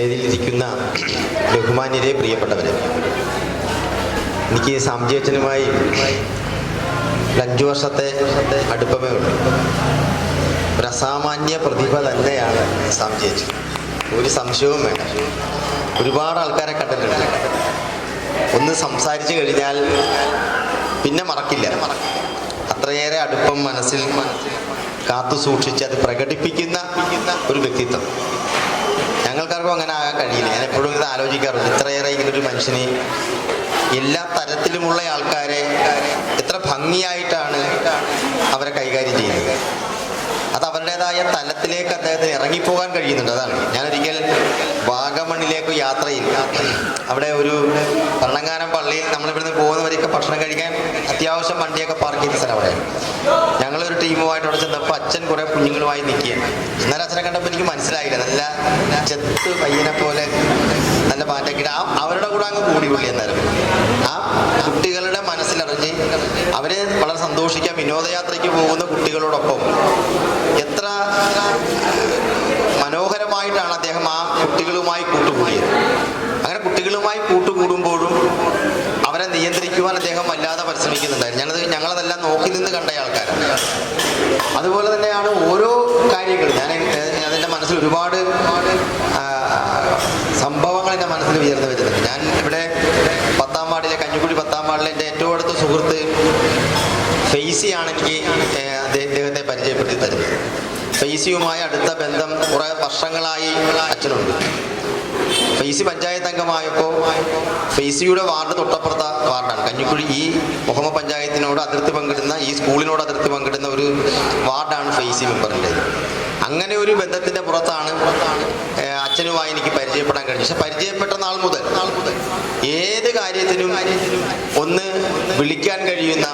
വേദിയിലിരിക്കുന്ന ബഹുമാന്യരെ, പ്രിയപ്പെട്ടവരെ, എനിക്ക് സാംജിയച്ചനുമായി 5 വർഷത്തെ അടുപ്പമേ ഉള്ളൂ. ഒരു അസാമാന്യ പ്രതിഭ തന്നെയാണ് സാംജിയച്ചൻ, ഒരു സംശയവും വേണ്ട. ഒരുപാട് ആൾക്കാരെ കണ്ടിട്ടുണ്ട്. ഒന്ന് സംസാരിച്ചു കഴിഞ്ഞാൽ പിന്നെ മറക്കില്ല. അത്രയേറെ അടുപ്പം മനസ്സിൽ കാത്തു സൂക്ഷിച്ച് അത് പ്രകടിപ്പിക്കുന്ന ഒരു വ്യക്തിത്വം. ഞങ്ങൾക്കാർക്കും അങ്ങനെ ആകാൻ കഴിയില്ല. ഞാൻ എപ്പോഴും ഇത് ആലോചിക്കാറുണ്ട്. ഇത്രയേറെ ഇങ്ങനൊരു മനുഷ്യനെ, എല്ലാ തരത്തിലുമുള്ള ആൾക്കാരെ എത്ര ഭംഗിയായിട്ടാണ് അവരെ കൈകാര്യം ചെയ്യുന്നത്. അത് അവരുടേതായ തലത്തിലേക്ക് അദ്ദേഹത്തിന് ഇറങ്ങിപ്പോകാൻ കഴിയുന്നുണ്ട്. അതാണ് ഞാനൊരിക്കൽ വാഗമണിലേക്ക് യാത്രയിൽ, അവിടെ ഒരു ഭരണങ്ങാനം പള്ളിയിൽ നമ്മളിവിടുന്ന് പോകുന്നവരൊക്കെ ഭക്ഷണം കഴിക്കാൻ അത്യാവശ്യം വണ്ടിയൊക്കെ പാർക്ക് ചെയ്ത സ്ഥലം അവിടെ. ഞങ്ങളൊരു ടീമുമായിട്ട് അവിടെ ചെന്നപ്പോൾ അച്ഛൻ കുറേ കുഞ്ഞുങ്ങളുമായി നിൽക്കുകയാണ്. എന്നാലും അച്ഛനെ കണ്ടപ്പോൾ എനിക്ക് മനസ്സിലായില്ല, നല്ല ചെത്ത് പയ്യനെ പോലെ നല്ല പാറ്റക്കിട്ട് അവരുടെ കൂടെ അങ്ങ് കൂടി പുള്ളി. എന്നാലും ആ കുട്ടികളുടെ മനസ്സിലറിഞ്ഞ് അവരെ വളരെ സന്തോഷിക്കാൻ വിനോദയാത്രയ്ക്ക് പോകുന്ന കുട്ടികളോടൊപ്പം എത്ര മനോഹരമായിട്ടാണ് അദ്ദേഹം ആ കുട്ടികളുമായി കൂട്ടുകൂടിയത്. അങ്ങനെ കുട്ടികളുമായി കൂട്ടുകൂടുമ്പോഴും അവരെ നിയന്ത്രിക്കുവാൻ അദ്ദേഹം വല്ലാതെ പരിശ്രമിക്കുന്നുണ്ടായിരുന്നു. ഞങ്ങളതെല്ലാം നോക്കി നിന്ന് കണ്ട ആൾക്കാരാണ്. അതുപോലെ തന്നെയാണ് ഓരോ കാര്യങ്ങളും. അതിൻ്റെ മനസ്സിൽ ഒരുപാട് സംഭവങ്ങൾ എൻ്റെ മനസ്സിൽ ഉയർന്നു വരുന്നുണ്ട്. ഞാൻ ഇവിടെ 10ാം വാർഡിലെ കഞ്ഞിക്കുഴി 10ാം വാർഡിലെ എൻ്റെ ഏറ്റവും അടുത്ത സുഹൃത്ത് ഫെയ്സിയാണ് എനിക്ക് അദ്ദേഹത്തെ പരിചയപ്പെടുത്തി തരുന്നത്. ഫെയ്സിയുമായി അടുത്ത ബന്ധം കുറേ വർഷങ്ങളായി അച്ഛനുണ്ട്. ഫെയ്സി പഞ്ചായത്ത് അംഗമായപ്പോൾ ഫെയ്സിയുടെ വാർഡ് തൊട്ടപ്പുറത്ത വാർഡാണ് കഞ്ഞിക്കുഴി. ഈ മുഹമ്മ പഞ്ചായത്തിനോട് അതിർത്തി പങ്കിടുന്ന, ഈ സ്കൂളിനോട് അതിർത്തി പങ്കിടുന്ന ഒരു വാർഡാണ് ഫെയ്സി മെമ്പറിൻ്റെ. അങ്ങനെ ഒരു ബന്ധത്തിൻ്റെ പുറത്താണ് അച്ഛനുമായി എനിക്ക് പരിചയപ്പെടാൻ കഴിഞ്ഞു. പക്ഷെ പരിചയപ്പെട്ട നാൾ മുതൽ ഏത് കാര്യത്തിനും ഒന്ന് വിളിക്കാൻ കഴിയുന്ന,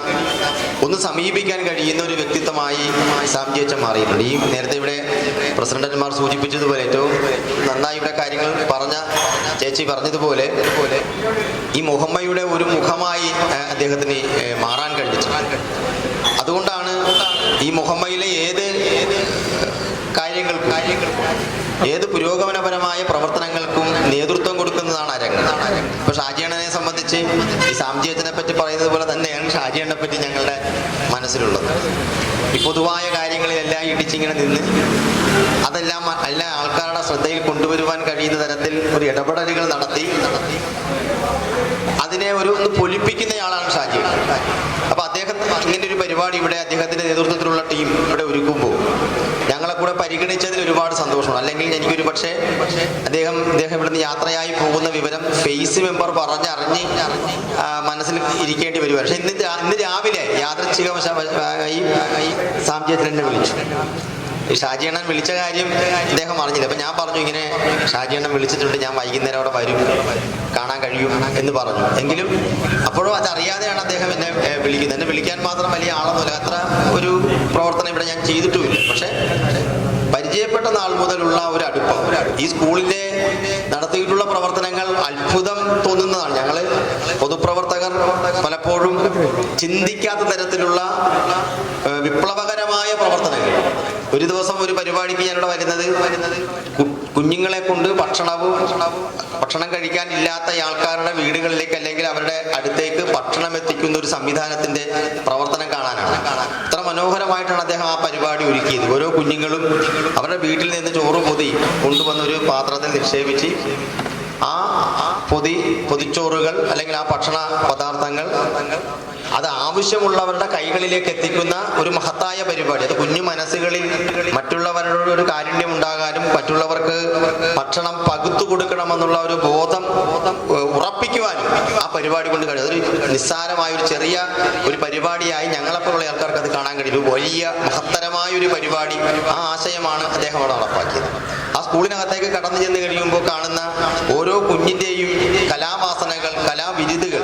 ഒന്ന് സമീപിക്കാൻ കഴിയുന്ന ഒരു വ്യക്തിത്വമായി സാംജിയച്ചൻ മാറിയിട്ടുണ്ട്. ഈ നേരത്തെ ഇവിടെ പ്രസിഡന്റന്മാർ സൂചിപ്പിച്ചതുപോലെ ഏറ്റവും നന്നായി ഇവിടെ കാര്യങ്ങൾ പറഞ്ഞ ചേച്ചി പറഞ്ഞതുപോലെ ഈ മുഹമ്മയുടെ ഒരു മുഖമായി അദ്ദേഹത്തിന് മാറാൻ കഴിഞ്ഞിട്ടുണ്ട്. അതുകൊണ്ടാണ് ഈ മുഹമ്മയിലെ ഏത് കാര്യങ്ങൾക്കും ഏത് പുരോഗമനപരമായ പ്രവർത്തനങ്ങൾക്കും നേതൃത്വം കൊടുക്കുന്നതാണ് അരങ്ങ്. ഇപ്പൊ ഷാജിയണ്ണനെ സംബന്ധിച്ച് ഈ സാംജിയച്ചനെ പറ്റി പറയുന്നത് പോലെ തന്നെയാണ് ഷാജിയണ്ണനെ പറ്റി ഞങ്ങളുടെ മനസ്സിലുള്ളത്. ഈ പൊതുവായ കാര്യങ്ങളിലെല്ലാം ഇടിച്ചിങ്ങനെ നിന്ന് അതെല്ലാം എല്ലാ ആൾക്കാരുടെ ശ്രദ്ധയിൽ കൊണ്ടുവരുവാൻ കഴിയുന്ന തരത്തിൽ ഒരു ഇടപെടലുകൾ നടത്തി അതിനെ ഒന്ന് പൊലിപ്പിക്കുന്നയാളാണ് ഷാജിയണ്ണൻ. അപ്പൊ അദ്ദേഹം ഇങ്ങനെ ഒരു പരിപാടി ഇവിടെ അദ്ദേഹത്തിന്റെ നേതൃത്വത്തിലുള്ള ടീം ഇവിടെ ഒരുക്കുമ്പോൾ ഞങ്ങളെ കൂടെ പരിഗണിച്ചതിൽ ഒരുപാട് സന്തോഷമാണ്. അല്ലെങ്കിൽ എനിക്കൊരു പക്ഷേ അദ്ദേഹം ഇവിടുന്ന് യാത്രയായി പോകുന്ന വിവരം ഫെയ്സ് മെമ്പർ പറഞ്ഞറിഞ്ഞ് മനസ്സിൽ ഇരിക്കേണ്ടി വരുവാണ്. പക്ഷെ ഇന്ന് രാവിലെ യാദൃച്ഛികവശായി സാംജിയച്ചൻ എന്നെ വിളിച്ചു. ഈ ഷാജിയണ്ണൻ വിളിച്ച കാര്യം അദ്ദേഹം അറിഞ്ഞില്ല. അപ്പം ഞാൻ പറഞ്ഞു, ഇങ്ങനെ ഷാജിയണ്ണൻ വിളിച്ചിട്ടുണ്ട്, ഞാൻ വൈകുന്നേരം അവിടെ വരും, കാണാൻ കഴിയും എന്ന് പറഞ്ഞു. എങ്കിലും അപ്പോഴും അതറിയാതെയാണ് അദ്ദേഹം എന്നെ വിളിക്കുന്നത്. എന്നെ വിളിക്കാൻ മാത്രം വലിയ ആളൊന്നുമില്ല, അത്ര ഒരു പ്രവർത്തനം ഇവിടെ ഞാൻ ചെയ്തിട്ടുമില്ല. പക്ഷെ പരിചയപ്പെട്ട നാൾ മുതലുള്ള ഒരു അടുപ്പം, ഈ സ്കൂളിന്റെ നടത്തിയിട്ടുള്ള പ്രവർത്തനങ്ങൾ അത്ഭുതം തോന്നുന്നതാണ്. ഞങ്ങൾ പൊതുപ്രവർത്തകർ പലപ്പോഴും ചിന്തിക്കാത്ത തരത്തിലുള്ള വിപ്ലവകരമായ പ്രവർത്തനങ്ങൾ. ഒരു ദിവസം ഒരു പരിപാടിക്ക് ഞാനിവിടെ വരുന്നത് കുഞ്ഞുങ്ങളെ കൊണ്ട് ഭക്ഷണം കഴിക്കാൻ ഇല്ലാത്ത ആൾക്കാരുടെ വീടുകളിലേക്ക് അല്ലെങ്കിൽ അവരുടെ അടുത്തേക്ക് ഭക്ഷണം എത്തിക്കുന്ന ഒരു സംവിധാനത്തിന്റെ പ്രവർത്തനം കാണാനാണ്. ഇത്ര മനോഹരമായിട്ടാണ് അദ്ദേഹം ആ പരിപാടി ഒരുക്കിയത്. ഓരോ കുഞ്ഞുങ്ങളും അവരുടെ വീട്ടിൽ നിന്ന് ചോറ് പൊതി കൊണ്ടുവന്ന ഒരു പാത്രത്തിൽ നിക്ഷേപിച്ച് ആ പൊതിച്ചോറുകൾ അല്ലെങ്കിൽ ആ ഭക്ഷണ പദാർത്ഥങ്ങൾ അത് ആവശ്യമുള്ളവരുടെ കൈകളിലേക്ക് എത്തിക്കുന്ന ഒരു മഹത്തായ പരിപാടി. അത് കുഞ്ഞു മനസ്സുകളിൽ മറ്റുള്ളവരോട് ഒരു കാരുണ്യം ഉണ്ടാകാനും മറ്റുള്ളവർക്ക് ഭക്ഷണം പകുത്തു കൊടുക്കണമെന്നുള്ള ഒരു ബോധം ഉറപ്പിക്കുവാനും ആ പരിപാടി കൊണ്ട് കഴിയും. അതൊരു നിസ്സാരമായ ഒരു ചെറിയ ഒരു പരിപാടിയായി ഞങ്ങളെപ്പോലുള്ള ആൾക്കാർക്ക് അത് കാണാൻ കഴിയും. വലിയ മഹത്തരമായ ഒരു പരിപാടി, ആ ആശയമാണ് അദ്ദേഹം അവിടെ നടപ്പാക്കിയത്. ആ സ്കൂളിനകത്തേക്ക് കടന്നു ചെന്ന് കഴിയുമ്പോൾ കാണുന്ന ഓരോ കുഞ്ഞിൻ്റെയും കലാവാസനകൾ, കലാവിരുതുകൾ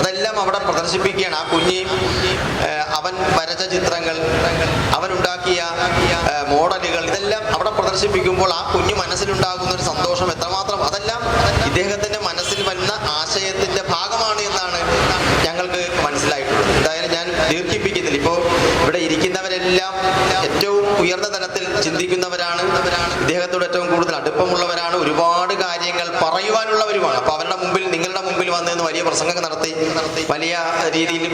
അതെല്ലാം അവിടെ പ്രദർശിപ്പിക്കുകയാണ്. ആ കുഞ്ഞ് അവൻ വരച്ച ചിത്രങ്ങൾ, അവനുണ്ടാക്കിയ മോഡലുകൾ, ഇതെല്ലാം അവിടെ പ്രദർശിപ്പിക്കുമ്പോൾ ആ കുഞ്ഞു മനസ്സിലുണ്ടാകുന്ന ഒരു സന്തോഷം എത്രമാത്രം, അതെല്ലാം ഇദ്ദേഹത്തിന്റെ മനസ്സിൽ വരുന്ന ആശയത്തിന്റെ ഭാഗമാണ് എന്നാണ് ഞങ്ങൾക്ക് മനസ്സിലായിട്ടുള്ളത്. എന്തായാലും ഞാൻ ദീർഘിപ്പിക്കുന്നില്ല. ഇപ്പോൾ ഇവിടെ ഇരിക്കുന്നവരെല്ലാം ഏറ്റവും ഉയർന്ന തലത്തിൽ ചിന്തിക്കുന്നവരാണ്, ഇദ്ദേഹത്തോട് ഏറ്റവും കൂടുതൽ അടുപ്പമുള്ളവരാണ്. ഒരുപാട് കാര്യങ്ങൾ പ്രസംഗമൊക്കെ നടത്തി വലിയ രീതിയിൽ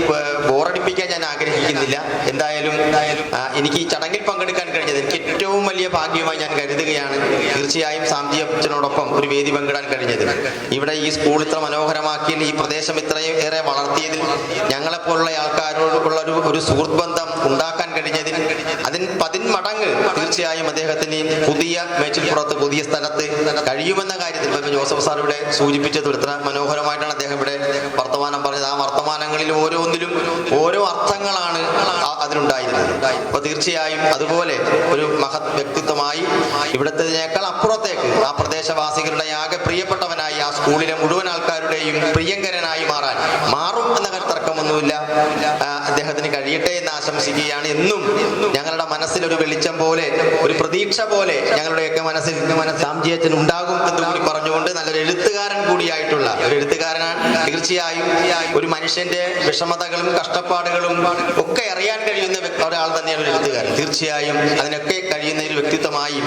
ബോറടിപ്പിക്കാൻ ഞാൻ ആഗ്രഹിക്കുന്നില്ല. എന്തായാലും എനിക്ക് ഈ ചടങ്ങിൽ പങ്കെടുക്കാൻ കഴിഞ്ഞത് എനിക്ക് ഏറ്റവും വലിയ ഭാഗ്യമായി ഞാൻ കരുതുകയാണ്. തീർച്ചയായും സാംജി അച്ഛനോടൊപ്പം ഒരു വേദി പങ്കിടാൻ കഴിഞ്ഞത്, ഇവിടെ ഈ സ്കൂൾ ഇത്ര മനോഹരമാക്കിയതിൽ, ഈ പ്രദേശം ഇത്രയും ഏറെ വളർത്തിയതിൽ, ഞങ്ങളെപ്പോലുള്ള ആൾക്കാരോടുള്ള ഒരു സുഹൃത്ത് ബന്ധം ഉണ്ടാക്കാൻ കഴിഞ്ഞതിൽ, അതിന് 10 മടങ്ങ് തീർച്ചയായും അദ്ദേഹത്തിന് പുതിയ മേച്ചിൽപ്പുറത്ത് പുതിയ സ്ഥലത്ത് കഴിയുമെന്ന കാര്യത്തിൽ ഇപ്പൊ ജോസഫ് സാർ ഇവിടെ സൂചിപ്പിച്ചത് ഇത്ര മനോഹരമായിട്ടാണ് അദ്ദേഹം ഇവിടെ വർത്തമാനം പറഞ്ഞത്. ആ വർത്തമാനങ്ങളിൽ ഓരോന്നിലും ഓരോ അർത്ഥങ്ങളാണ് അതിലുണ്ടായിരുന്നത്. അപ്പൊ തീർച്ചയായും അതുപോലെ ഒരു മഹത് വ്യക്തിത്വമായി ഇവിടത്തേക്കാൾ അപ്പുറത്തേക്ക് ആ പ്രദേശവാസികളുടെ ആകെ പ്രിയപ്പെട്ടവനായി, ആ സ്കൂളിലെ മുഴുവൻ ആൾക്കാരുടെയും പ്രിയങ്കരനായി മാറും എന്ന തർക്കമൊന്നുമില്ല. അദ്ദേഹത്തിന് കഴിയട്ടെ എന്ന് ആശംസിക്കുകയാണ്. എന്നും ഞങ്ങളുടെ മനസ്സിൽ ഒരു വെളിച്ചം പോലെ, ഒരു പ്രതീക്ഷ പോലെ ഞങ്ങളുടെയൊക്കെ മനസ്സിൽ സാംജി അച്ഛൻ ഉണ്ടാകും എന്ന് കൂടി പറഞ്ഞുകൊണ്ട്, നല്ലൊരു എഴുത്തുകാരൻ കൂടിയായിട്ടുള്ള ഒരു എഴുത്തുകാരനാണ്. തീർച്ചയായും ഒരു മനുഷ്യന്റെ വിഷമതകളും കഷ്ടപ്പാടുകളും ഒക്കെ അറിയാൻ കഴിയുന്ന ഒരാൾ തന്നെയാണ് ഒരു എഴുത്തുകാരൻ. തീർച്ചയായും അതിനൊക്കെ കഴിയുന്ന ഒരു വ്യക്തിത്വമായി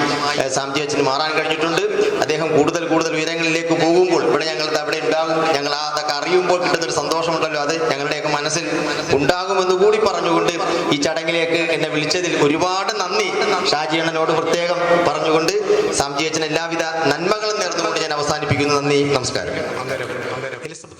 സാംജി അച്ഛന് മാറാൻ കഴിഞ്ഞിട്ടുണ്ട്. അദ്ദേഹം കൂടുതൽ ഉയരങ്ങളിലേക്ക് പോകുമ്പോൾ ഇവിടെ ഞങ്ങൾ അവിടെ ഉണ്ടാകും. ഞങ്ങൾ അതൊക്കെ അറിയുമ്പോൾ കിട്ടുന്നൊരു സന്തോഷമുണ്ടല്ലോ, അത് ഞങ്ങളുടെയൊക്കെ മനസ്സിൽ ഉണ്ടാകുമെന്ന് കൂടി പറഞ്ഞുകൊണ്ട് ഈ ചടങ്ങിലേക്ക് എന്നെ വിളിച്ചതിൽ ഒരുപാട് നന്ദി ഷാജി അണ്ണനോട് പ്രത്യേകം പറഞ്ഞുകൊണ്ട് സാംജി അച്ഛന് എല്ലാവിധ നന്മകളും നേർന്നുകൊണ്ട് ഞാൻ അവസാനിപ്പിക്കുന്നു. നന്ദി, നമസ്കാരം.